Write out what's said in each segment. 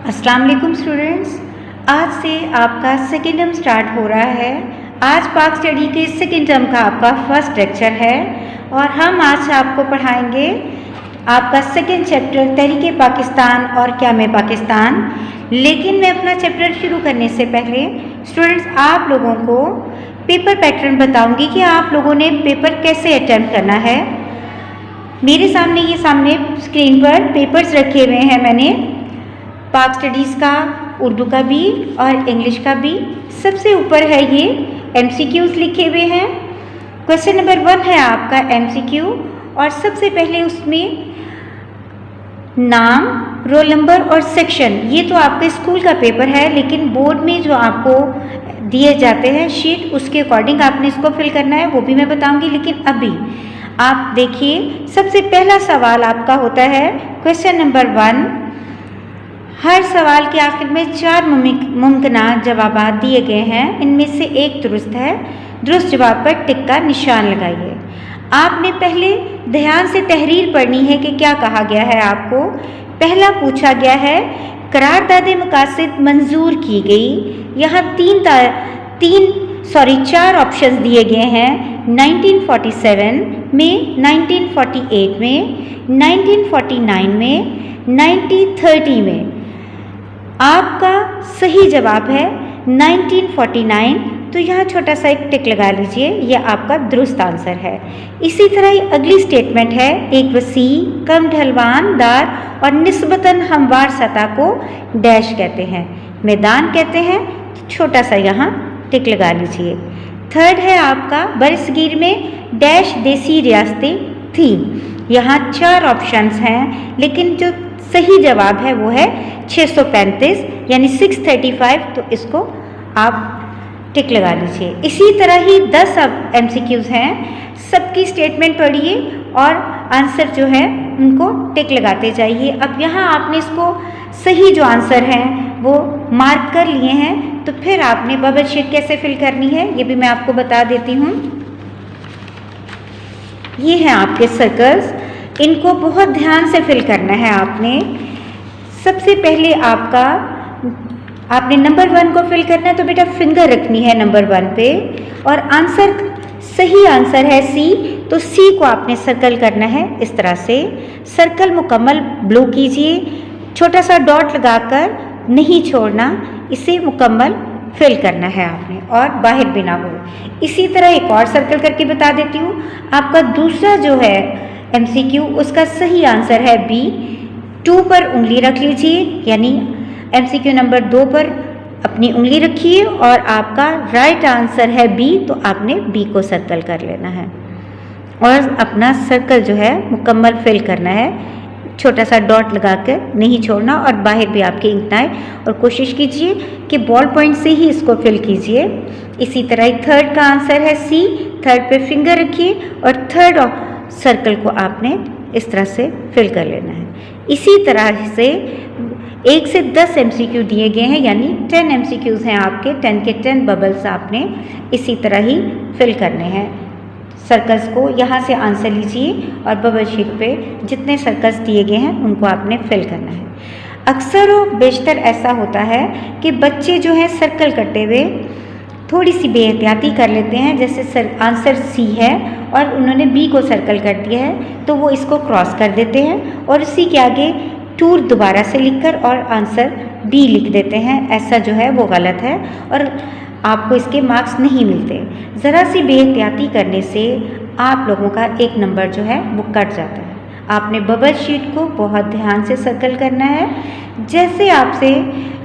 अस्सलाम वालेकुम स्टूडेंट्स। आज से आपका सेकेंड टर्म स्टार्ट हो रहा है। आज पाक स्टडी के सेकेंड टर्म का आपका फर्स्ट लेक्चर है और हम आज आपको पढ़ाएंगे आपका सेकेंड चैप्टर तहरीके पाकिस्तान और क्या में पाकिस्तान। लेकिन मैं अपना चैप्टर शुरू करने से पहले स्टूडेंट्स आप लोगों को पेपर पैटर्न बताऊंगी कि आप लोगों ने पेपर कैसे अटेम्प्ट करना है। मेरे सामने स्क्रीन पर पेपर्स रखे हुए हैं मैंने, पाक स्टडीज़ का, उर्दू का भी और इंग्लिश का भी। सबसे ऊपर है ये MCQs लिखे हुए हैं। क्वेश्चन नंबर 1 है आपका MCQ और सबसे पहले उसमें नाम, रोल नंबर और सेक्शन। ये तो आपके स्कूल का पेपर है, लेकिन बोर्ड में जो आपको दिए जाते हैं शीट, उसके अकॉर्डिंग आपने इसको फिल करना है, वो भी मैं बताऊंगी। लेकिन अभी आप देखिए, सबसे पहला सवाल आपका होता है क्वेश्चन नंबर 1। हर सवाल के आखिर में 4 मुमकिन जवाबात दिए गए हैं, इनमें से एक दुरुस्त है। दुरुस्त जवाब पर टिक का निशान लगाइए। आपने पहले ध्यान से तहरीर पढ़नी है कि क्या कहा गया है आपको। पहला पूछा गया है करारदाद मकासद मंजूर की गई। यहाँ 4 ऑप्शंस दिए गए हैं। 1947 में, 1948 में, 1949 में, 1930 में। आपका सही जवाब है 1949, तो यहाँ छोटा सा एक टिक लगा लीजिए, यह आपका दुरुस्त आंसर है। इसी तरह ही अगली स्टेटमेंट है, एक वसी, कम ढलवानदार और निस्बतन हमवार सतह को डैश कहते हैं, मैदान कहते हैं, तो छोटा सा यहाँ टिक लगा लीजिए। थर्ड है आपका बरसगीर में डैश देसी रियासतें थीं। यहाँ 4 ऑप्शंस हैं, लेकिन जो सही जवाब है वो है 635 यानी 635, तो इसको आप टिक लगा लीजिए। इसी तरह ही 10 अब MCQs हैं, सबकी स्टेटमेंट पढ़िए और आंसर जो है उनको टिक लगाते जाइए। अब यहाँ आपने इसको सही जो आंसर हैं वो मार्क कर लिए हैं, तो फिर आपने बबल शीट कैसे फिल करनी है ये भी मैं आपको बता देती हूँ। ये हैं आपके सर्कल्स, इनको बहुत ध्यान से फिल करना है आपने। सबसे पहले आपने नंबर 1 को फिल करना है, तो बेटा फिंगर रखनी है नंबर 1 पे और आंसर सही आंसर है C, तो C को आपने सर्कल करना है इस तरह से। सर्कल मुकम्मल ब्लू कीजिए, छोटा सा डॉट लगाकर नहीं छोड़ना, इसे मुकम्मल फिल करना है आपने और बाहर भी ना हो। इसी तरह एक और सर्कल करके बता देती हूँ। आपका दूसरा जो है MCQ, उसका सही आंसर है B। 2 पर उंगली रख लीजिए, यानी MCQ नंबर 2 पर अपनी उंगली रखिए और आपका राइट आंसर है B, तो आपने B को सर्कल कर लेना है और अपना सर्कल जो है मुकम्मल फिल करना है, छोटा सा डॉट लगाकर नहीं छोड़ना और बाहर भी आपके इंक ना आए, और कोशिश कीजिए कि बॉल पॉइंट से ही इसको फिल कीजिए। इसी तरह ही थर्ड का आंसर है C। थर्ड पे फिंगर रखिए और थर्ड सर्कल को आपने इस तरह से फिल कर लेना है। इसी तरह से 1 से 10 MCQ दिए गए हैं, यानी 10 MCQs हैं आपके। 10 के 10 बबल्स आपने इसी तरह ही फिल करने हैं। सर्कल्स को यहाँ से आंसर लीजिए और बबल शीट पे जितने सर्कल्स दिए गए हैं उनको आपने फिल करना है। अक्सर और बेशतर ऐसा होता है कि बच्चे जो हैं सर्कल करते हुए थोड़ी सी बेहतियाती कर लेते हैं। जैसे आंसर C है और उन्होंने B को सर्कल कर दिया है, तो वो इसको क्रॉस कर देते हैं और उसी के आगे टूर दोबारा से लिखकर और आंसर B लिख देते हैं। ऐसा जो है वो गलत है और आपको इसके मार्क्स नहीं मिलते। ज़रा सी बेहतियाती करने से आप लोगों का एक नंबर जो है वो कट जाता है। आपने बबल शीट को बहुत ध्यान से सर्कल करना है। जैसे आपसे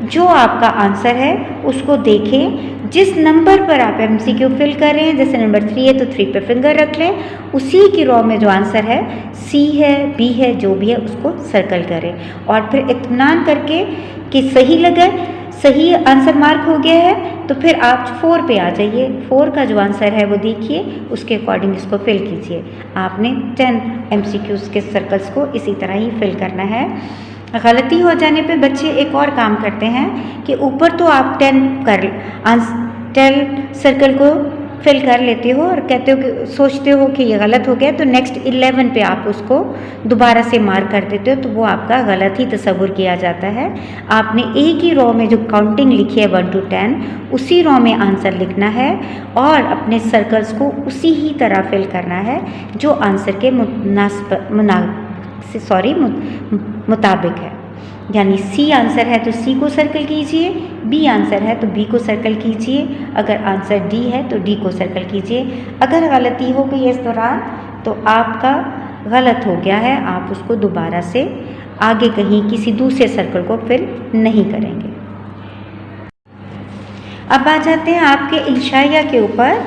जो आपका आंसर है उसको देखें, जिस नंबर पर आप MCQ फिल कर रहे हैं, जैसे नंबर 3 है तो 3 पे फिंगर रख लें, उसी की रो में जो आंसर है C है, B है, जो भी है उसको सर्कल करें और फिर इत्मीनान करके कि सही लगा, सही आंसर मार्क हो गया है, तो फिर आप 4 पे आ जाइए। 4 का जो आंसर है वो देखिए, उसके अकॉर्डिंग इसको फिल कीजिए। आपने 10 MCQs के सर्कल्स को इसी तरह ही फिल करना है। गलती हो जाने पे बच्चे एक और काम करते हैं कि ऊपर तो आप 10 सर्कल को फिल कर लेते हो और कहते हो कि सोचते हो कि ये गलत हो गया, तो नेक्स्ट 11 पे आप उसको दोबारा से मार्क कर देते हो, तो वो आपका गलत ही तस्वुर किया जाता है। आपने एक ही रो में जो काउंटिंग लिखी है 1 to 10 उसी रो में आंसर लिखना है और अपने सर्कल्स को उसी ही तरह फिल करना है जो आंसर के मुताबिक है। यानी सी आंसर है तो सी को सर्कल कीजिए, बी आंसर है तो बी को सर्कल कीजिए, अगर आंसर डी है तो डी को सर्कल कीजिए। अगर गलती हो गई इस दौरान तो आपका गलत हो गया है, आप उसको दोबारा से आगे कहीं किसी दूसरे सर्कल को फिल नहीं करेंगे। अब आ जाते हैं आपके इंशाइया के ऊपर।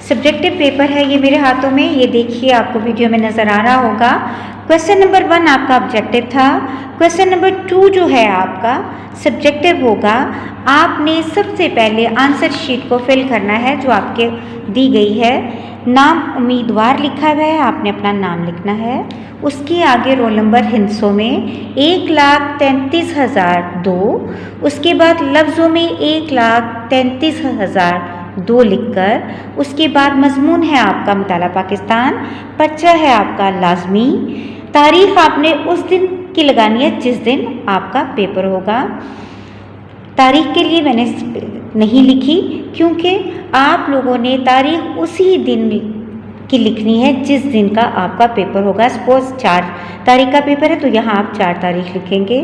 सब्जेक्टिव पेपर है ये मेरे हाथों में, ये देखिए आपको वीडियो में नज़र आ रहा होगा। क्वेश्चन नंबर 1 आपका ऑब्जेक्टिव था। क्वेश्चन नंबर 2 जो है आपका सब्जेक्टिव होगा। आपने सबसे पहले आंसर शीट को फिल करना है जो आपके दी गई है। नाम उम्मीदवार लिखा हुआ है, आपने अपना नाम लिखना है। उसके आगे रोल नंबर हिंसों में 1,33,002, उसके बाद लफ्ज़ों में 1,33,002 लिखकर, उसके बाद मजमून है आपका मुताला पाकिस्तान, पर्चा है आपका लाजमी, तारीख आपने उस दिन की लगानी है जिस दिन आपका पेपर होगा। तारीख के लिए मैंने नहीं लिखी क्योंकि आप लोगों ने तारीख उसी दिन की लिखनी है जिस दिन का आपका पेपर होगा। सपोज 4 तारीख का पेपर है तो यहाँ आप 4 तारीख लिखेंगे,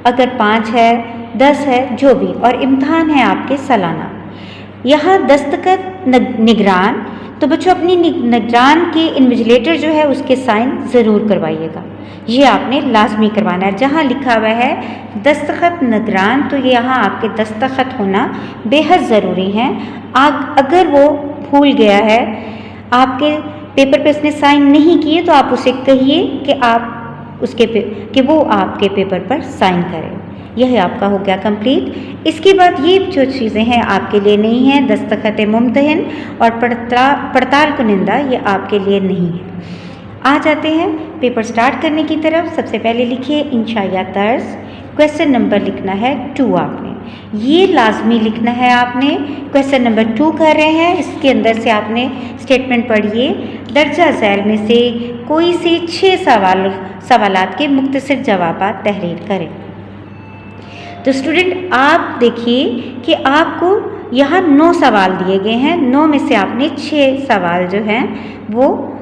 अगर 5 है 10 है जो भी, और इम्तहान है आपके सालाना। यहाँ दस्तखत निगरान, तो बच्चों अपनी निगरान के इन्विजिलेटर जो है उसके साइन ज़रूर करवाइएगा, ये आपने लाजमी करवाना है। जहाँ लिखा हुआ है दस्तखत निगरान तो ये यहाँ आपके दस्तखत होना बेहद ज़रूरी है। अगर वो भूल गया है, आपके पेपर पे उसने साइन नहीं किए, तो आप उसे कहिए कि आप उसके कि वो आपके पेपर पर साइन करें। यह आपका हो गया कंप्लीट। इसके बाद ये जो चीज़ें हैं आपके लिए नहीं है, दस्तखत मुमतहिन और पड़ताल कुनिंदा, ये आपके लिए नहीं है। आ जाते हैं पेपर स्टार्ट करने की तरफ। सबसे पहले लिखिए इंशाइया तर्ज। क्वेश्चन नंबर लिखना है 2 आपने, ये लाजमी लिखना है आपने। क्वेश्चन नंबर 2 कर रहे हैं, इसके अंदर से आपने स्टेटमेंट पढ़िए। दर्जा झैल में से कोई से 6 सवालात के मुख्तसर जवाबात तहरीर करें। तो स्टूडेंट आप देखिए कि आपको यहाँ 9 सवाल दिए गए हैं, 9 में से आपने 6 सवाल जो हैं वो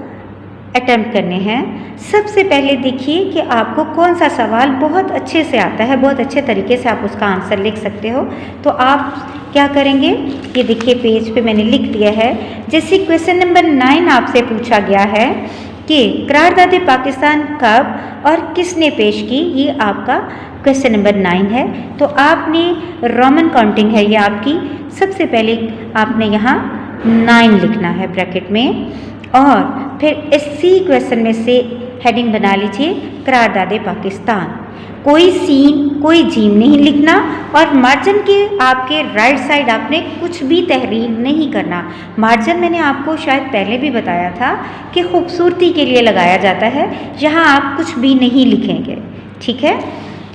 अटेम्प्ट करने हैं। सबसे पहले देखिए कि आपको कौन सा सवाल बहुत अच्छे से आता है, बहुत अच्छे तरीके से आप उसका आंसर लिख सकते हो। तो आप क्या करेंगे, ये देखिए पेज पे मैंने लिख दिया है। जैसे क्वेश्चन नंबर 9 आपसे पूछा गया है कि करारदाद पाकिस्तान कब और किसने पेश की, ये आपका क्वेश्चन नंबर 9 है। तो आपने रोमन काउंटिंग है ये आपकी, सबसे पहले आपने यहाँ 9 लिखना है ब्रैकेट में, और फिर इसी क्वेश्चन में से हेडिंग बना लीजिए करारदाद पाकिस्तान। कोई सीन कोई जीम नहीं लिखना, और मार्जिन के आपके राइट साइड आपने कुछ भी तहरीर नहीं करना। मार्जिन मैंने आपको शायद पहले भी बताया था कि खूबसूरती के लिए लगाया जाता है, यहाँ आप कुछ भी नहीं लिखेंगे, ठीक है।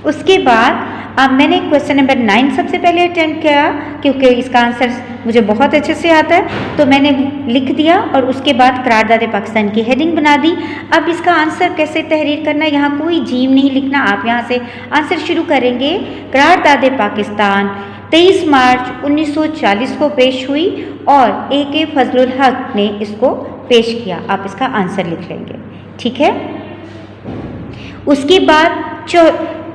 उसके बाद अब मैंने क्वेश्चन नंबर 9 सबसे पहले अटेम्प्ट किया क्योंकि इसका आंसर मुझे बहुत अच्छे से आता है, तो मैंने लिख दिया और उसके बाद करारदाद पाकिस्तान की हेडिंग बना दी। अब इसका आंसर कैसे तहरीर करना है, यहाँ कोई जीम नहीं लिखना, आप यहाँ से आंसर शुरू करेंगे। करारदाद पाकिस्तान 23 मार्च 1940 को पेश हुई और A.K. फजलुल हक ने इसको पेश किया, आप इसका आंसर लिख लेंगे, ठीक है। उसके बाद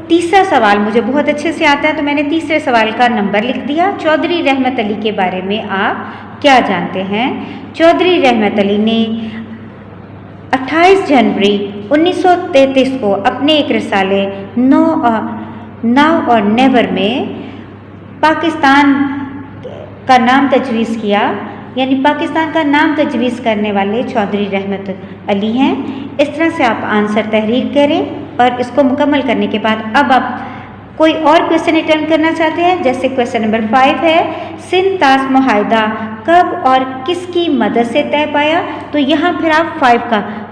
तीसरा सवाल मुझे बहुत अच्छे से आता है, तो मैंने तीसरे सवाल का नंबर लिख दिया। चौधरी रहमत अली के बारे में आप क्या जानते हैं। चौधरी रहमत अली ने 28 जनवरी 1933 को अपने एक रिसाले नाउ और नेवर में पाकिस्तान का नाम तजवीज़ किया, यानी पाकिस्तान का नाम तजवीज़ करने वाले चौधरी रहमत अली हैं। इस तरह से आप आंसर तहरीर करें और इसको मुकम्मल करने के बाद अब आप कोई और क्वेश्चन अटेम्प्ट करना चाहते हैं। जैसे क्वेश्चन नंबर 5 है, सिंध ताश मुआहदा कब और किसकी मदद से तय पाया। तो यहाँ फिर आप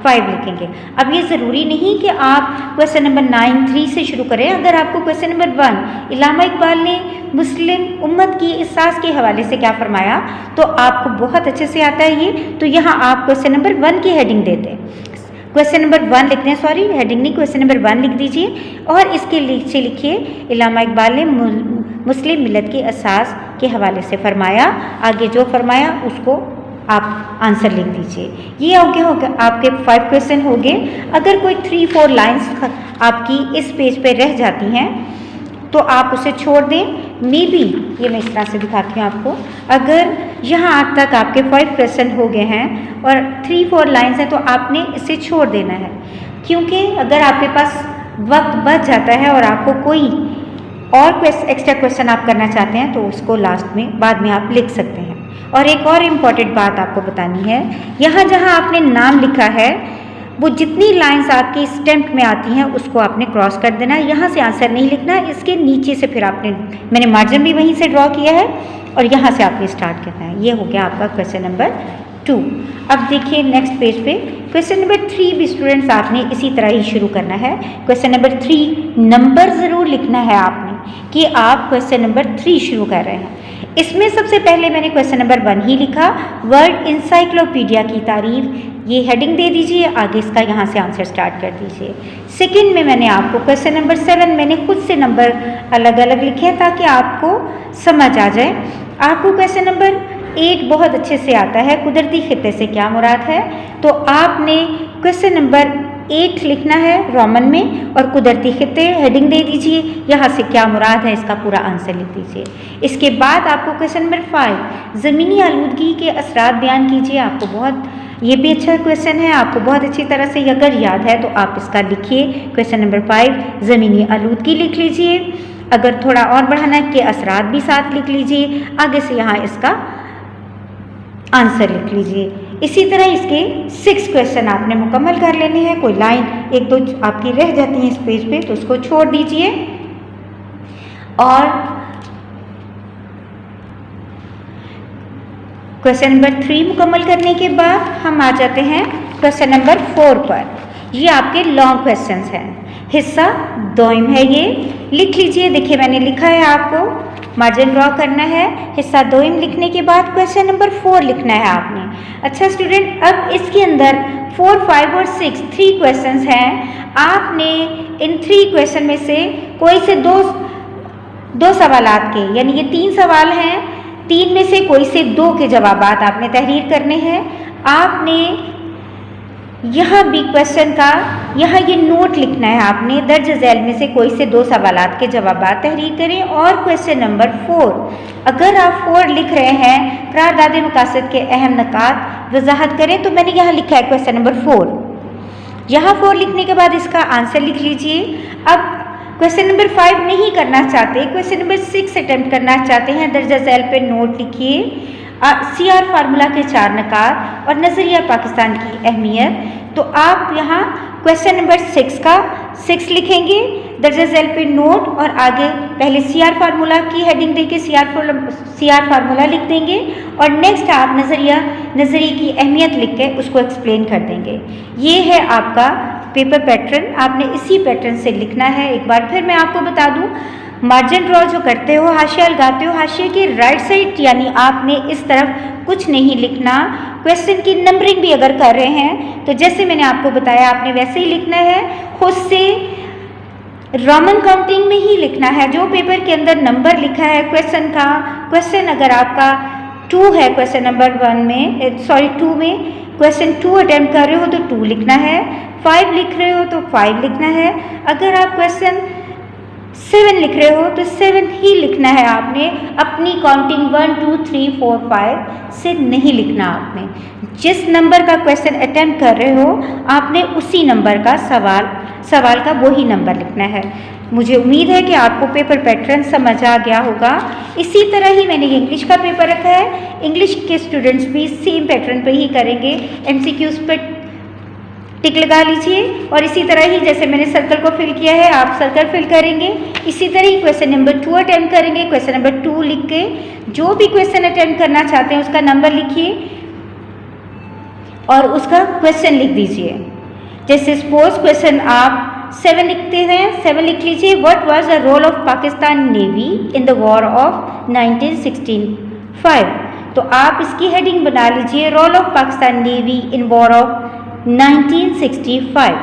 5 लिखेंगे। अब ये ज़रूरी नहीं कि आप क्वेश्चन नंबर 9 3 से शुरू करें। अगर आपको क्वेश्चन नंबर 1 इल्लामा इकबाल ने मुस्लिम उम्मत की एहसास के हवाले से क्या फरमाया तो आपको बहुत अच्छे से आता है ये, तो यहाँ आप क्वेश्चन नंबर 1 की हेडिंग देते हैं, क्वेश्चन नंबर 1 लिखते हैं, सॉरी हेडिंग नहीं, क्वेश्चन नंबर 1 लिख दीजिए और इसके नीचे लिखिए इल्लामा इकबाल ने मुस्लिम मिलत की असास के हवाले से फरमाया। आगे जो फरमाया उसको आप आंसर लिख दीजिए। ये हो गया आपके 5 क्वेश्चन हो गए। अगर कोई 3-4 लाइंस आपकी इस पेज पे रह जाती हैं तो आप उसे छोड़ दें। मे बी ये मैं इस तरह से दिखाती हूँ आपको, अगर यहाँ तक आपके 5 क्वेश्चन हो गए हैं और 3-4 लाइंस हैं तो आपने इसे छोड़ देना है, क्योंकि अगर आपके पास वक्त बच जाता है और आपको कोई और एक्स्ट्रा क्वेश्चन आप करना चाहते हैं तो उसको लास्ट में बाद में आप लिख सकते हैं। और एक और इम्पॉर्टेंट बात आपको बतानी है, यहाँ जहाँ आपने नाम लिखा है वो जितनी लाइंस आपकी स्टेम्प में आती हैं उसको आपने क्रॉस कर देना है, यहाँ से आंसर नहीं लिखना, इसके नीचे से फिर मैंने मार्जिन भी वहीं से ड्रॉ किया है और यहाँ से आपने स्टार्ट करना है। ये हो गया आपका क्वेश्चन नंबर 2। अब देखिए नेक्स्ट पेज पे क्वेश्चन नंबर 3 भी स्टूडेंट्स आपने इसी तरह ही शुरू करना है। क्वेश्चन नंबर 3 नंबर ज़रूर लिखना है आपने कि आप क्वेश्चन नंबर 3 शुरू कर रहे हैं। इसमें सबसे पहले मैंने क्वेश्चन नंबर 1 ही लिखा, वर्ड इंसाइक्लोपीडिया की तारीफ, ये हेडिंग दे दीजिए, आगे इसका यहाँ से आंसर स्टार्ट कर दीजिए। सेकंड में मैंने आपको क्वेश्चन नंबर 7 मैंने खुद से नंबर अलग अलग लिखे हैं ताकि आपको समझ आ जाए। आपको क्वेश्चन नंबर 8 बहुत अच्छे से आता है, कुदरती खित्ते से क्या मुराद है, तो आपने क्वेश्चन नंबर 8 लिखना है रोमन में और कुदरती खित्ते हेडिंग दे दीजिए, यहाँ से क्या मुराद है इसका पूरा आंसर लिख दीजिए। इसके बाद आपको क्वेश्चन नंबर 5 ज़मीनी आलूदगी के असरात बयान कीजिए। आपको बहुत ये भी अच्छा क्वेश्चन है, आपको बहुत अच्छी तरह से अगर याद है तो आप इसका लिखिए। क्वेश्चन नंबर 5 ज़मीनी आलूदगी लिख लीजिए, अगर थोड़ा और बढ़ाना है कि असरात भी साथ लिख लीजिए, आगे से यहाँ इसका आंसर लिख लीजिए। इसी तरह इसके 6 क्वेश्चन आपने मुकम्मल कर लेने हैं। कोई लाइन 1-2 आपकी रह जाती है इस पेज पे तो उसको छोड़ दीजिए। और क्वेश्चन नंबर 3 मुकम्मल करने के बाद हम आ जाते हैं क्वेश्चन नंबर 4 पर। ये आपके लॉन्ग क्वेश्चंस हैं, हिस्सा दोइम है, ये लिख लीजिए। देखिए मैंने लिखा है, आपको मार्जिन ड्रॉ करना है। हिस्सा दोइम लिखने के बाद क्वेश्चन नंबर 4 लिखना है आपने। अच्छा स्टूडेंट, अब इसके अंदर 4, 5 और 6 3 क्वेश्चंस हैं। आपने इन 3 क्वेश्चन में से कोई से दो सवालात के, यानी ये 3 सवाल हैं, 3 में से कोई से 2 के जवाबात आपने तहरीर करने हैं। आपने यहाँ भी क्वेश्चन का यहाँ ये नोट लिखना है, आपने दर्ज झैल में से कोई से 2 सवालात के जवाबात तहरीर करें। और क्वेश्चन नंबर 4, अगर आप 4 लिख रहे हैं करारदाद मकासद के अहम नकात वजाहत करें, तो मैंने यहाँ लिखा है क्वेश्चन नंबर 4। यहाँ 4 लिखने के बाद इसका आंसर लिख लीजिए। अब क्वेश्चन नंबर 5 नहीं करना चाहते, क्वेश्चन नंबर 6 अटेम्प्ट करना चाहते हैं, दर्ज झैल पे नोट लिखिए। CR फार्मूला के 4 नकात और नज़रिया पाकिस्तान की अहमियत। तो आप यहाँ क्वेश्चन नंबर 6 का 6 लिखेंगे, दर्ज झैल पे नोट और आगे पहले CR फार्मूला की हेडिंग देके CR फार्मूला लिख देंगे और नेक्स्ट आप नज़रिए की अहमियत लिख के उसको एक्सप्लेन कर देंगे। ये है आपका पेपर पैटर्न, आपने इसी पैटर्न से लिखना है। एक बार फिर मैं आपको बता दूँ, मार्जिन ड्रॉ जो करते हो, हाशिया लगाते हो, हाशिए की राइट साइड यानी आपने इस तरफ कुछ नहीं लिखना। क्वेश्चन की नंबरिंग भी अगर कर रहे हैं तो जैसे मैंने आपको बताया आपने वैसे ही लिखना है, खुद से रोमन काउंटिंग में ही लिखना है। जो पेपर के अंदर नंबर लिखा है क्वेश्चन का, क्वेश्चन अगर आपका 2 है क्वेश्चन नंबर 2 में क्वेश्चन 2 अटेम्प्ट कर रहे हो तो 2 लिखना है, 5 लिख रहे हो तो 5 लिखना है, अगर आप क्वेश्चन 7 लिख रहे हो तो 7 ही लिखना है। आपने अपनी काउंटिंग 1 2 3 4 5 से नहीं लिखना। आपने जिस नंबर का क्वेश्चन अटेम्प्ट कर रहे हो आपने उसी नंबर का सवाल का वही नंबर लिखना है। मुझे उम्मीद है कि आपको पेपर पैटर्न समझ आ गया होगा। इसी तरह ही मैंने इंग्लिश का पेपर रखा है, इंग्लिश के स्टूडेंट्स भी सेम पैटर्न पे ही करेंगे। MCQs पर टिक लगा लीजिए और इसी तरह ही जैसे मैंने सर्कल को फिल किया है आप सर्कल फिल करेंगे। इसी तरह ही क्वेश्चन नंबर 2 अटेम्प्ट करेंगे, क्वेश्चन नंबर 2 लिख के जो भी क्वेश्चन अटेम्प्ट करना चाहते हैं उसका नंबर लिखिए और उसका क्वेश्चन लिख दीजिए। जैसे सपोज क्वेश्चन आप 7 लिखते हैं, 7 लिख लीजिए, what was the role of Pakistan navy in the war of 1965। तो आप इसकी हेडिंग बना लीजिए, role of Pakistan navy in war of 1965।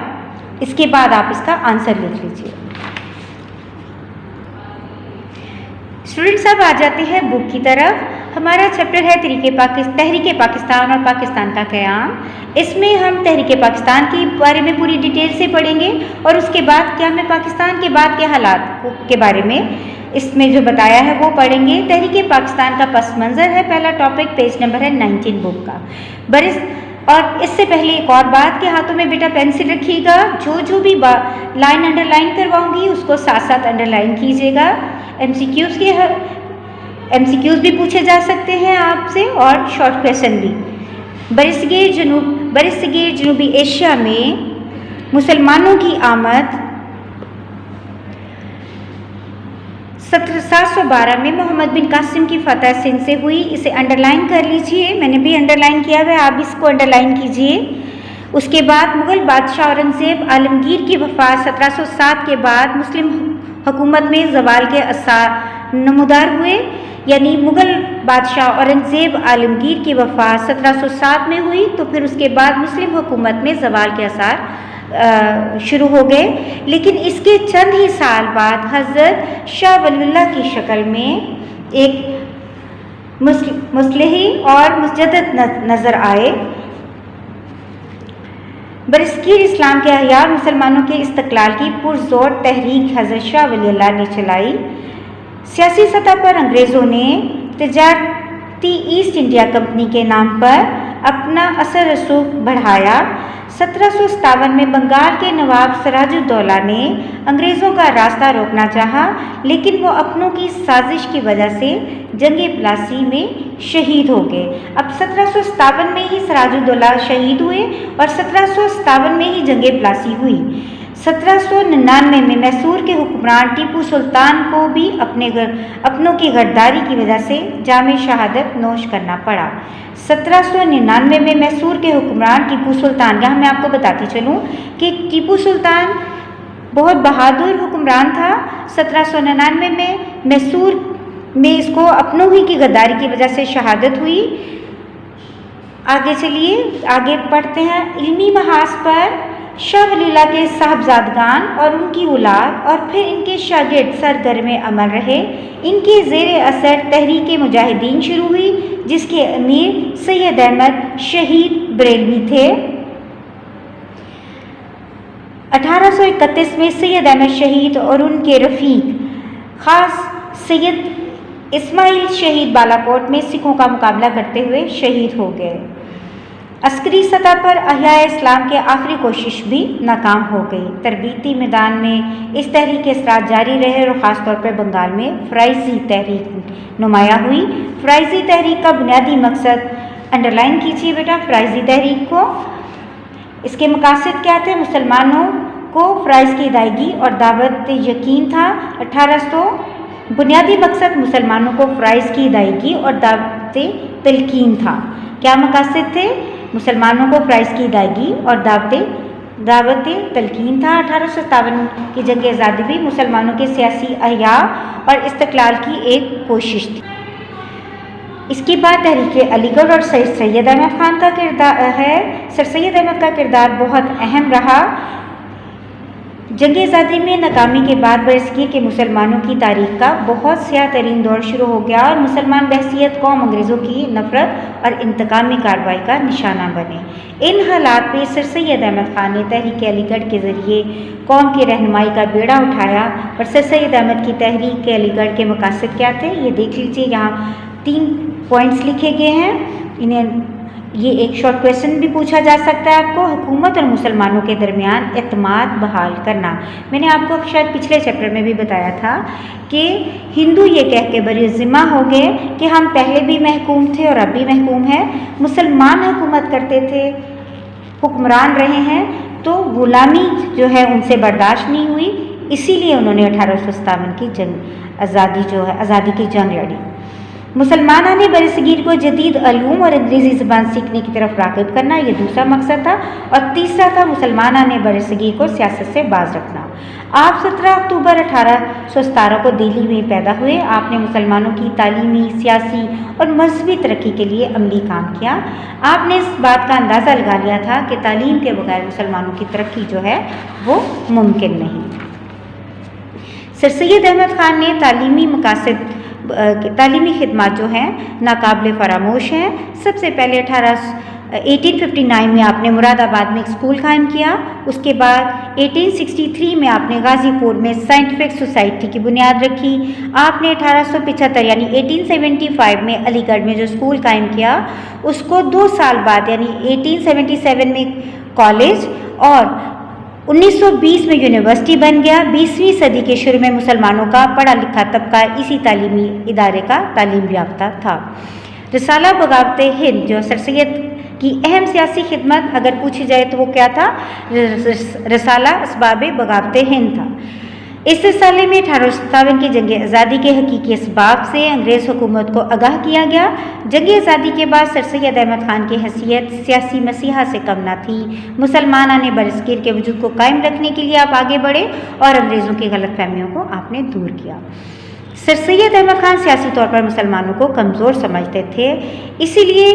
इसके बाद आप इसका आंसर लिख लीजिए। स्टूडेंट्स अब आ जाते हैं बुक की तरफ। हमारा चैप्टर है तहरीक पाकिस्तान और पाकिस्तान का क़याम। इसमें हम तहरीक पाकिस्तान के बारे में पूरी डिटेल से पढ़ेंगे और उसके बाद क्या हमें पाकिस्तान के बाद के हालात के बारे में इसमें जो बताया है वो पढ़ेंगे। तहरीक पाकिस्तान का पस मंज़र है पहला टॉपिक, पेज नंबर है 19 बुक का। और इससे पहले एक और बात कि हाथों में बेटा पेंसिल रखिएगा, जो भी लाइन अंडरलाइन करवाऊंगी उसको साथ साथ अंडरलाइन कीजिएगा। एमसीक्यूज़ भी पूछे जा सकते हैं आपसे और शॉर्ट क्वेश्चन भी। बरसगीर जनूबी एशिया में मुसलमानों की आमद 712 में मोहम्मद बिन कासिम की फतह सिंध से हुई। इसे अंडरलाइन कर लीजिए, मैंने भी अंडरलाइन किया हुआ है, आप इसको अंडरलाइन कीजिए। उसके बाद मुग़ल बादशाह औरंगज़ेब आलमगीर की वफ़ात 1707 के बाद मुस्लिम हुकूमत में ज़वाल के आसार नमूदार हुए। यानी मुग़ल बादशाह औरंगज़ेब आलमगीर की वफ़ात 1707 में हुई, तो फिर उसके बाद मुस्लिम हुकूमत में ज़वाल के आसार शुरू हो गए। लेकिन इसके चंद ही साल बाद हज़रत शाह वलीउल्लाह की शक्ल में एक मुस्लिही और मुजद्दिद नज़र आए। बरसगीर इस्लाम के अहया मुसलमानों के इस्तक़लाल की पुरज़ोर तहरीक हज़रत शाह वलीउल्लाह ने चलाई। सियासी सतह पर अंग्रेज़ों ने तिजारती ईस्ट इंडिया कंपनी के नाम पर अपना असर रसूख बढ़ाया। 1757 में बंगाल के नवाब सिराजुद्दौला ने अंग्रेज़ों का रास्ता रोकना चाहा, लेकिन वो अपनों की साजिश की वजह से जंग प्लासी में शहीद हो गए। अब 1757 में ही सिराजुद्दौला शहीद हुए और 1757 में ही जंग प्लासी हुई। 1799 में मैसूर के हुक्मरान टीपू सुल्तान को भी अपनों की गद्दारी की वजह से जामे शहादत नोश करना पड़ा। 1799 में मैसूर के हुक्मरान टीपू सुल्तान, यहाँ मैं आपको बताती चलूँ कि टीपू सुल्तान बहुत बहादुर हुक्मरान था। 1799 में मैसूर में इसको अपनों ही की गद्दारी की वजह से शहादत हुई। आगे चलिए, आगे पढ़ते हैं। इल्मी महाज पर शाह वलीउल्लाह के साहबजादगान और उनकी औलाद और फिर इनके शागिर्द सरगर्म अमल रहे। इनके ज़ेर असर तहरीक मुजाहिदीन शुरू हुई, जिसके अमीर सैयद अहमद शहीद बरेलवी थे। 1831 में सैयद अहमद शहीद और उनके रफ़ीक ख़ास सैयद इस्माइल शहीद बालाकोट में सिखों का मुकाबला करते हुए शहीद हो गए। अस्करी सतह पर अहया इस्लाम के आखिरी कोशिश भी नाकाम हो गई। तरबीती मैदान में इस तहरीक के असरात जारी रहे और ख़ास तौर पर बंगाल में फ़राइज़ी तहरीक नुमाया हुई। फ़राइज़ी तहरीक का बुनियादी मकसद अंडरलाइन कीजिए बेटा, फ़राइज़ी तहरीक को, इसके मकासद क्या थे? मुसलमानों को फ़राइज़ की अदायगी और दावत यकीन था। 1800 बुनियादी मकसद मुसलमानों को फ़राइज़ की अदायगी और दावत तलकीन था। क्या मकासद थे? मुसलमानों को फ़राइज़ की अदायगी और दावत तलकीन था। 1857 की जंग आज़ादी भी मुसलमानों के सियासी अहया और इस्तक़लाल की एक कोशिश थी। इसके बाद तहरीक अलीगढ़ और सर सैयद अहमद ख़ान का किरदार है। सर सैयद अहमद का किरदार बहुत अहम रहा। जंग आज़ादी में नाकामी के बाद बरसगीर के मुसलमानों की तारीख़ का बहुत स्याह तरीन दौर शुरू हो गया और मुसलमान बहसीत कौम अंग्रेज़ों की नफ़रत और इंतकामी कार्रवाई का निशाना बने। इन हालात में सर सैयद अहमद ख़ान ने तहरीक अलीगढ़ के ज़रिए कौम की रहनुमाई का बेड़ा उठाया। और सर सैयद अहमद की तहरीक अलीगढ़ के मकासद क्या थे, ये देख लीजिए। यहाँ 3 पॉइंट्स लिखे गए हैं, इन्हें ये एक शॉर्ट क्वेश्चन भी पूछा जा सकता है आपको। हुकूमत और मुसलमानों के दरमियान एतमाद बहाल करना। मैंने आपको शायद पिछले चैप्टर में भी बताया था कि हिंदू ये कह के बरज़िम्मा हो गए कि हम पहले भी महकूम थे और अब भी महकूम हैं। मुसलमान हुकूमत करते थे, हुक्मरान रहे हैं, तो गुलामी जो है उनसे बर्दाश्त नहीं हुई, इसीलिए उन्होंने 1857 की जंग आज़ादी की जंग लड़ी। मुसलमाना ने बरसगीर को जदीद अलूम और अंग्रेज़ी ज़बान सीखने की तरफ राग़िब करना, ये दूसरा मकसद था। और तीसरा था मुसलमाना ने बरसगीर को सियासत से बाज रखना। आप 17 अक्टूबर 1817 को दिल्ली में पैदा हुए। आपने मुसलमानों की तालीमी, सियासी और मजहबी तरक्की के लिए अमली काम किया। आपने इस बात का अंदाज़ा लगा लिया था कि तालीम के बगैर मुसलमानों की तरक्की जो है वो मुमकिन नहीं। सर सैयद अहमद ख़ान ने तालीमी खिदमत जो हैं नाकाबिल फरामोश हैं। सबसे पहले 1859 में आपने मुरादाबाद में एक स्कूल कायम किया। उसके बाद 1863 में आपने गाज़ीपुर में साइंटिफिक सोसाइटी की बुनियाद रखी। आपने 1875 यानी 1875 में अलीगढ़ में जो स्कूल कायम किया उसको 2 साल बाद यानी 1877 में कॉलेज और 1920 में यूनिवर्सिटी बन गया। 20वीं सदी के शुरू में मुसलमानों का पढ़ा लिखा तबका इसी तालीमी इदारे का तालीम याफ्ता था। रिसाला बगावते हिंद जो सर सैयद की अहम सियासी खिदमत अगर पूछी जाए तो वो क्या था? रिसाला असबाब बगावते हिंद था। इस रिसाले में 1857 की जंग आज़ादी के हकीकी असबाब से अंग्रेज़ हुकूमत को आगाह किया गया। जंग आज़ादी के बाद सर सैयद अहमद ख़ान की हैसियत सियासी मसीहा से कम न थी। मुसलमाना ने बरसगीर के वजूद को कायम रखने के लिए आप आगे बढ़े और अंग्रेज़ों की गलत फहमियों को आपने दूर किया। सर सैयद अहमद ख़ान सियासी तौर पर मुसलमानों को कमज़ोर समझते थे, इसीलिए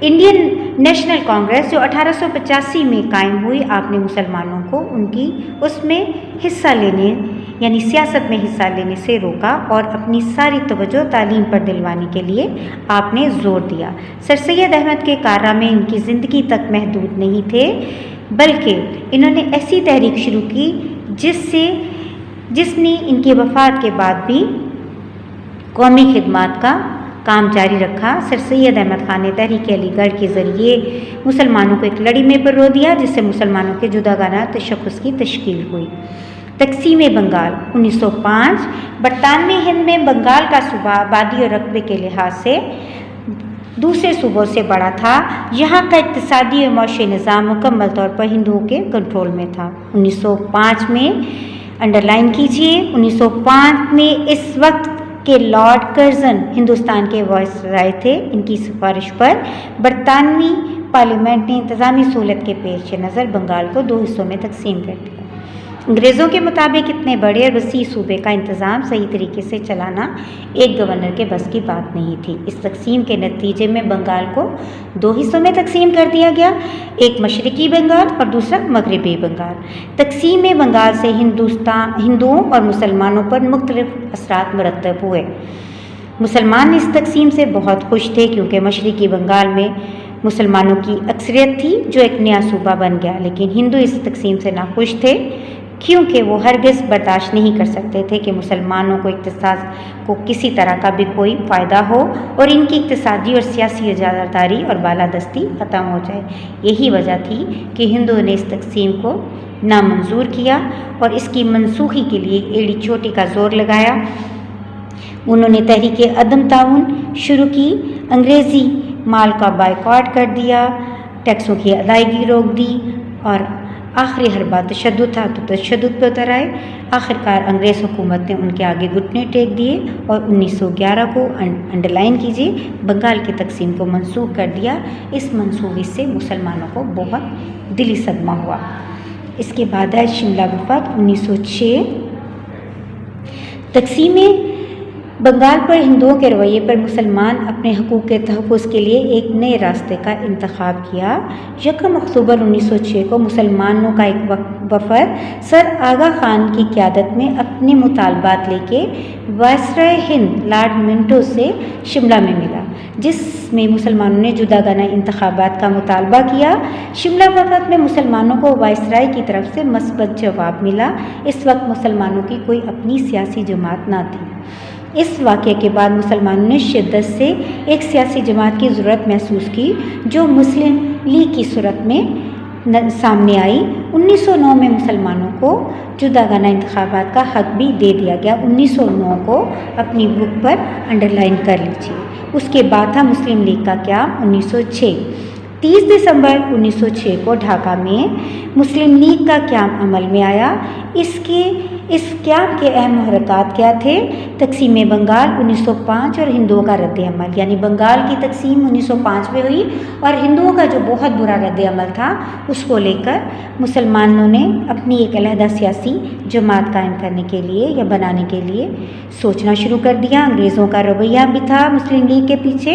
इंडियन नेशनल कांग्रेस जो 1885 में कायम हुई, आपने मुसलमानों को उनकी उसमें हिस्सा लेने यानी सियासत में हिस्सा लेने से रोका और अपनी सारी तवज्जो तालीम पर दिलवाने के लिए आपने ज़ोर दिया। सर सैयद अहमद के कारनामे इनकी ज़िंदगी तक महदूद नहीं थे, बल्कि इन्होंने ऐसी तहरीक शुरू की जिसने इनकी वफ़ात के बाद भी कौमी खिदमत का काम जारी रखा। सर सैयद अहमद ख़ान ने तहरीक अलीगढ़ के ज़रिए मुसलमानों को एक लड़ी में पिरो दिया, जिससे मुसलमानों के जुदागाना तशख़्ख़ुस की तश्कील हुई। तकसीम बंगाल 1905 बरतानवी हिंद में बंगाल का सूबा आबादी और रकबे के लिहाज से दूसरे सूबों से बड़ा था। यहाँ का इक़्तिसादी और मौशी निज़ाम मुकम्मल तौर पर हिंदुओं के कंट्रोल में था। 1905 में अंडरलाइन कीजिए, 1905 में इस वक्त के लॉर्ड कर्जन हिंदुस्तान के वायसराय थे। इनकी सिफारिश पर बरतानवी पार्लियामेंट ने इंतज़ामी सहूलत के पेश नज़र बंगाल को 2 हिस्सों में तकसीम कर दिया। अंग्रेज़ों के मुताबिक इतने बड़े और वसी सूबे का इंतज़ाम सही तरीके से चलाना एक गवर्नर के बस की बात नहीं थी। इस तकसीम के नतीजे में बंगाल को 2 हिस्सों में तकसीम कर दिया गया, एक मशरक़ी बंगाल और दूसरा मगरबी बंगाल। तकसीम बंगाल से हिंदुओं और मुसलमानों पर मुख्तलिफ असरात मुरतब हुए। मुसलमान इस तकसीम से बहुत खुश थे क्योंकि मशरक़ी बंगाल में मुसलमानों की अक्सरियत थी जो एक नया सूबा बन गया, लेकिन हिंदू इस तकसीम से नाखुश थे क्योंकि वो हरगिज़ बर्दाश्त नहीं कर सकते थे कि मुसलमानों को इक़्तिसाद को किसी तरह का भी कोई फ़ायदा हो और इनकी इक़्तिसादी और सियासी इजाज़तदारी और बालादस्ती ख़त्म हो जाए। यही वजह थी कि हिंदुओं ने इस तकसीम को नामंजूर किया और इसकी मनसूखी के लिए एड़ी चोटी का जोर लगाया। उन्होंने तहरीक अदम ताउन शुरू की, अंग्रेज़ी माल का बायकॉट कर दिया, टैक्सों की अदायगी रोक दी और आखिरी हर बात तशद्दुद था तो तशद्दुद पर उतर आए। आखिरकार अंग्रेज़ हुकूमत ने उनके आगे घुटने टेक दिए और 1911 को अंडरलाइन कीजिए बंगाल की तकसीम को मनसूख कर दिया। इस मनसूबे से मुसलमानों को बहुत दिली सदमा हुआ। इसके बाद है शिमला वफात 1906। तकसीम बंगाल पर हिंदुओं के रवैये पर मुसलमान अपने हकूक़ के तहफ़्फ़ुज़ के लिए एक नए रास्ते का इंतख़ाब किया। 1 अक्टूबर 1906 को मुसलमानों का एक वफ़द सर आगा ख़ान की क़यादत में अपने मुतालबात लेके वायसराय हिंद लॉर्ड मिंटो से शिमला में मिला, जिसमें मुसलमानों ने जुदागाना इंतख़ाबात का मुतालबा किया। शिमला वफ़द में मुसलमानों को वायसराय की तरफ से मस्बत जवाब मिला। इस वक्त मुसलमानों की कोई अपनी सियासी जमात ना थी। इस वाक़े के बाद मुसलमानों ने शिद्दत से एक सियासी जमात की ज़रूरत महसूस की जो मुस्लिम लीग की सूरत में सामने आई। 1909 में मुसलमानों को जुदागाना इंतख़ाबात का हक़ भी दे दिया गया। 1909 को अपनी बुक पर अंडरलाइन कर लीजिए। उसके बाद था मुस्लिम लीग का क़याम 1906। 30 दिसंबर 1906 को ढाका में मुस्लिम लीग का क़याम अमल में आया। इसके इस क़याम के अहम महरक़ात क्या थे? तक़सीम बंगाल 1905 और हिंदुओं का रद्द-ए-अमल, यानी बंगाल की तक़सीम 1905 में हुई और हिंदुओं का जो बहुत बुरा रद्द-ए-अमल था उसको लेकर मुसलमानों ने अपनी एक अलहदा सियासी जमात कायम करने के लिए या बनाने के लिए सोचना शुरू कर दिया। अंग्रेज़ों का रवैया भी था मुस्लिम लीग के पीछे,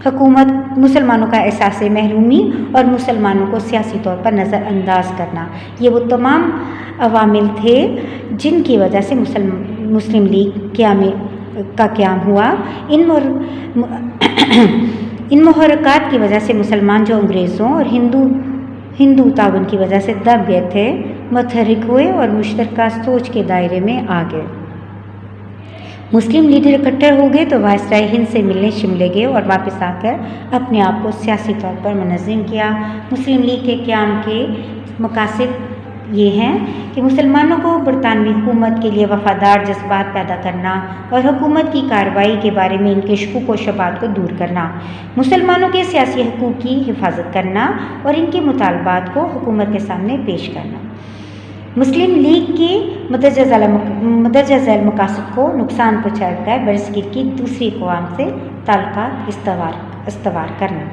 हुकूमत मुसलमानों का एहसास महरूमी और मुसलमानों को सियासी तौर पर नज़रअंदाज करना, ये वो तमाम अवामिल थे जिनकी वजह से मुस्लिम लीग का क़याम हुआ। इन मुहर्रकात की वजह से मुसलमान जो अंग्रेज़ों और हिंदू ताउन की वजह से दब गए थे, मुतहर्रिक हुए और मुश्तरका सोच के दायरे में आ गए। मुस्लिम लीडर इकट्ठे हो गए तो वायसराय हिंद से मिलने शिमले गए और वापस आकर अपने आप को सियासी तौर पर मुनज़्ज़म किया। मुस्लिम लीग के क़याम के मकासद ये हैं कि मुसलमानों को बरतानवी हुकूमत के लिए वफ़ादार जज्बात पैदा करना और हुकूमत की कार्रवाई के बारे में इनके शकूक व शुबहात को दूर करना, मुसलमानों के सियासी हकूक़ की हिफाजत करना और इनके मुतालबात को हुकूमत के सामने पेश करना। मुस्लिम लीग के मदरजा झैल मकासद को नुकसान पहुँचाकर बरसगीर की दूसरी अक़वाम से ताल्लुकात इस्तवार करना।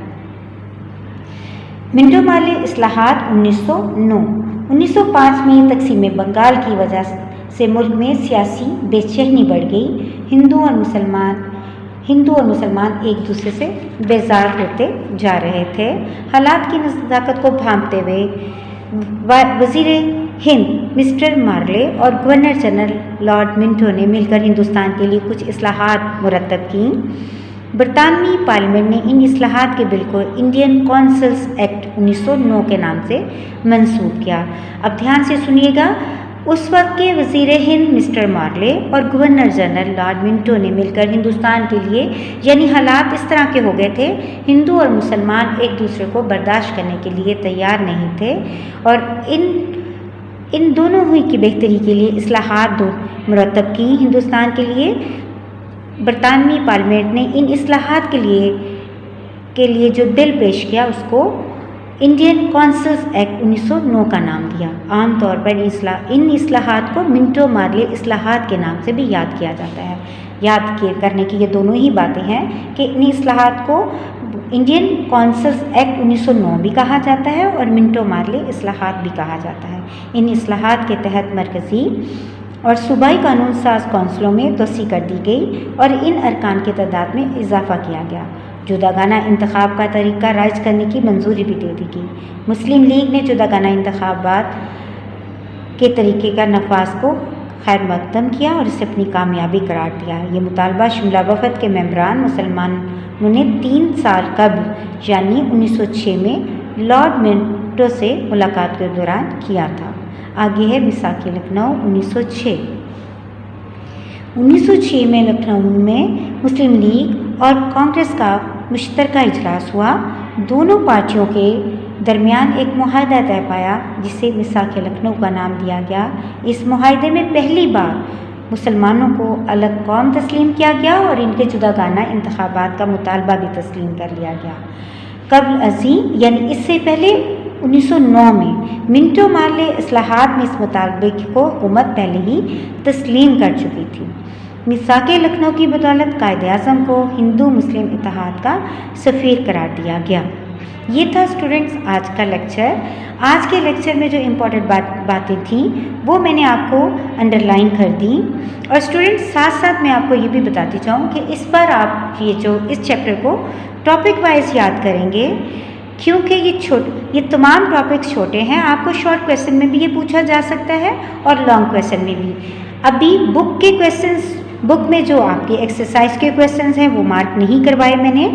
मिंटो मार्ले इस्लाहात 1909। 1905 में तक़सीम बंगाल की वजह से मुल्क में सियासी बेचैनी बढ़ गई। हिंदू और मुसलमान एक दूसरे से बेजार होते जा रहे थे। हालात की नज़ाकत को भांपते हुए वज़ीर हिंद मिस्टर मार्ले और गवर्नर जनरल लॉर्ड मिंटो ने मिलकर हिंदुस्तान के लिए कुछ इस्लाहात मुरतब की। बरतानवी पार्लियामेंट ने इन इस्लाहात के बिल को इंडियन कौंसल्स एक्ट 1909 के नाम से मंसूब किया। अब ध्यान से सुनिएगा, उस वक्त के वज़ीर हिंद मिस्टर मार्ले और गवर्नर जनरल लॉर्ड मिंटो ने मिलकर हिंदुस्तान के लिए, यानी हालात इस तरह के हो गए थे, हिंदू और मुसलमान एक दूसरे को बर्दाश्त करने के लिए तैयार नहीं थे और इन दोनों हुई की बेहतरी के लिए इस्लाहात मुरतब की। हिंदुस्तान के लिए बरतानवी पार्लियामेंट ने इन इस्लाहात के लिए जो बिल पेश किया उसको इंडियन कौंसल्स एक्ट 1909 का नाम दिया। आम तौर पर इन इस्लाहात को मिंटो मार्ले इस्लाहात के नाम से भी याद किया जाता है। करने की ये दोनों ही बातें हैं कि इन इस्लाहात को इंडियन कौंसल्स एक्ट 1909 भी कहा जाता है और मिंटो मार्ले इस्लाहात भी कहा जाता है। इन इस्लाहात के तहत मरकज़ी और सूबाई कानून साज कौंसलों में तोसी कर दी गई और इन अरकान की तादाद में इजाफा किया गया। जुदागाना इंतखाब का तरीका राइज करने की मंजूरी भी दे दी गई। मुस्लिम लीग ने जुदागाना इंतखाबात के तरीके का नफाज को खैर मकदम किया और इसे अपनी कामयाबी करार दिया। ये मुतालबा शिमला वफद के मेंबरान मुसलमानों ने 3 साल कबल यानी 1906 में लॉर्ड मिंटो से मुलाकात के दौरान किया था। आगे है बैसाखी लखनऊ 1906। 1906 में लखनऊ में मुस्लिम लीग और कांग्रेस का मुश्तरका इजलास हुआ। दोनों पार्टियों के दरमियान एक मुआहदा तय पाया जिसे बैसाखी लखनऊ का नाम दिया गया। इस मुआहदे में पहली बार मुसलमानों को अलग कौम तस्लीम किया गया और इनके जुदागाना इंतखाबात का मुतालबा भी तस्लीम कर लिया गया। कबल अज़ीम यानी इससे पहले 1909 में मिंटो मार्ले इस्लाहात में इस मुतालबे को हुकूमत पहले ही तस्लीम कर चुकी थी। मिसाके लखनऊ की बदौलत कायदे आज़म को हिंदू मुस्लिम इत्तेहाद का सफ़ीर करार दिया गया। ये था स्टूडेंट्स आज का लेक्चर। आज के लेक्चर में जो इम्पोर्टेंट बातें थीं वो मैंने आपको अंडरलाइन कर दी। और स्टूडेंट्स साथ साथ मैं आपको ये भी बताती चाहूँ कि इस बार आप इस चैप्टर को टॉपिक वाइज याद करेंगे क्योंकि ये तमाम टॉपिक्स छोटे हैं। आपको शॉर्ट क्वेश्चन में भी ये पूछा जा सकता है और लॉन्ग क्वेश्चन में भी। अभी बुक में जो आपके एक्सरसाइज के क्वेश्चंस हैं वो मार्क नहीं करवाए मैंने,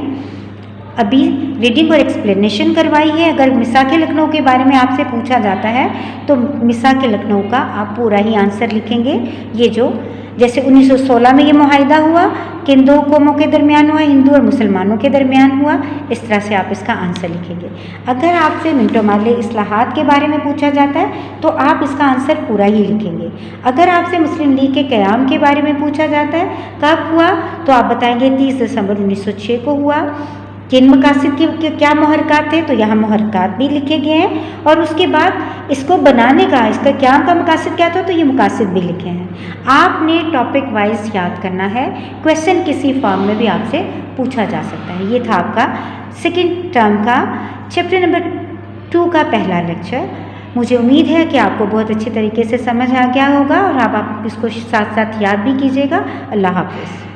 अभी रीडिंग और एक्सप्लेनेशन करवाई है। अगर मिसाके लखनऊ के बारे में आपसे पूछा जाता है तो मिसाके लखनऊ का आप पूरा ही आंसर लिखेंगे। ये जो जैसे 1916 में ये मुआहदा हुआ, किन दो कौमों के दरमियान हुआ, हिंदू और मुसलमानों के दरमियान हुआ, इस तरह से आप इसका आंसर लिखेंगे। अगर आपसे मिंटो मार्ले इस्लाहात के बारे में पूछा जाता है तो आप इसका आंसर पूरा ही लिखेंगे। अगर आपसे मुस्लिम लीग के क़याम के बारे में पूछा जाता है कब हुआ तो आप बताएंगे 30 दिसंबर 1906 को हुआ। किन मकासद के क्या मुहर्रकात थे, तो यहाँ मुहर्रकात भी लिखे गए हैं और उसके बाद इसको बनाने का, इसका क्या का मकासद क्या था, तो ये मकासद भी लिखे हैं। आपने टॉपिक वाइज याद करना है, क्वेश्चन किसी फॉर्म में भी आपसे पूछा जा सकता है। ये था आपका सेकेंड टर्म का चैप्टर नंबर 2 का पहला लेक्चर। मुझे उम्मीद है कि आपको बहुत अच्छी तरीके से समझ आ गया होगा और आप इसको साथ साथ याद भी कीजिएगा। अल्लाह हाफ़िज़।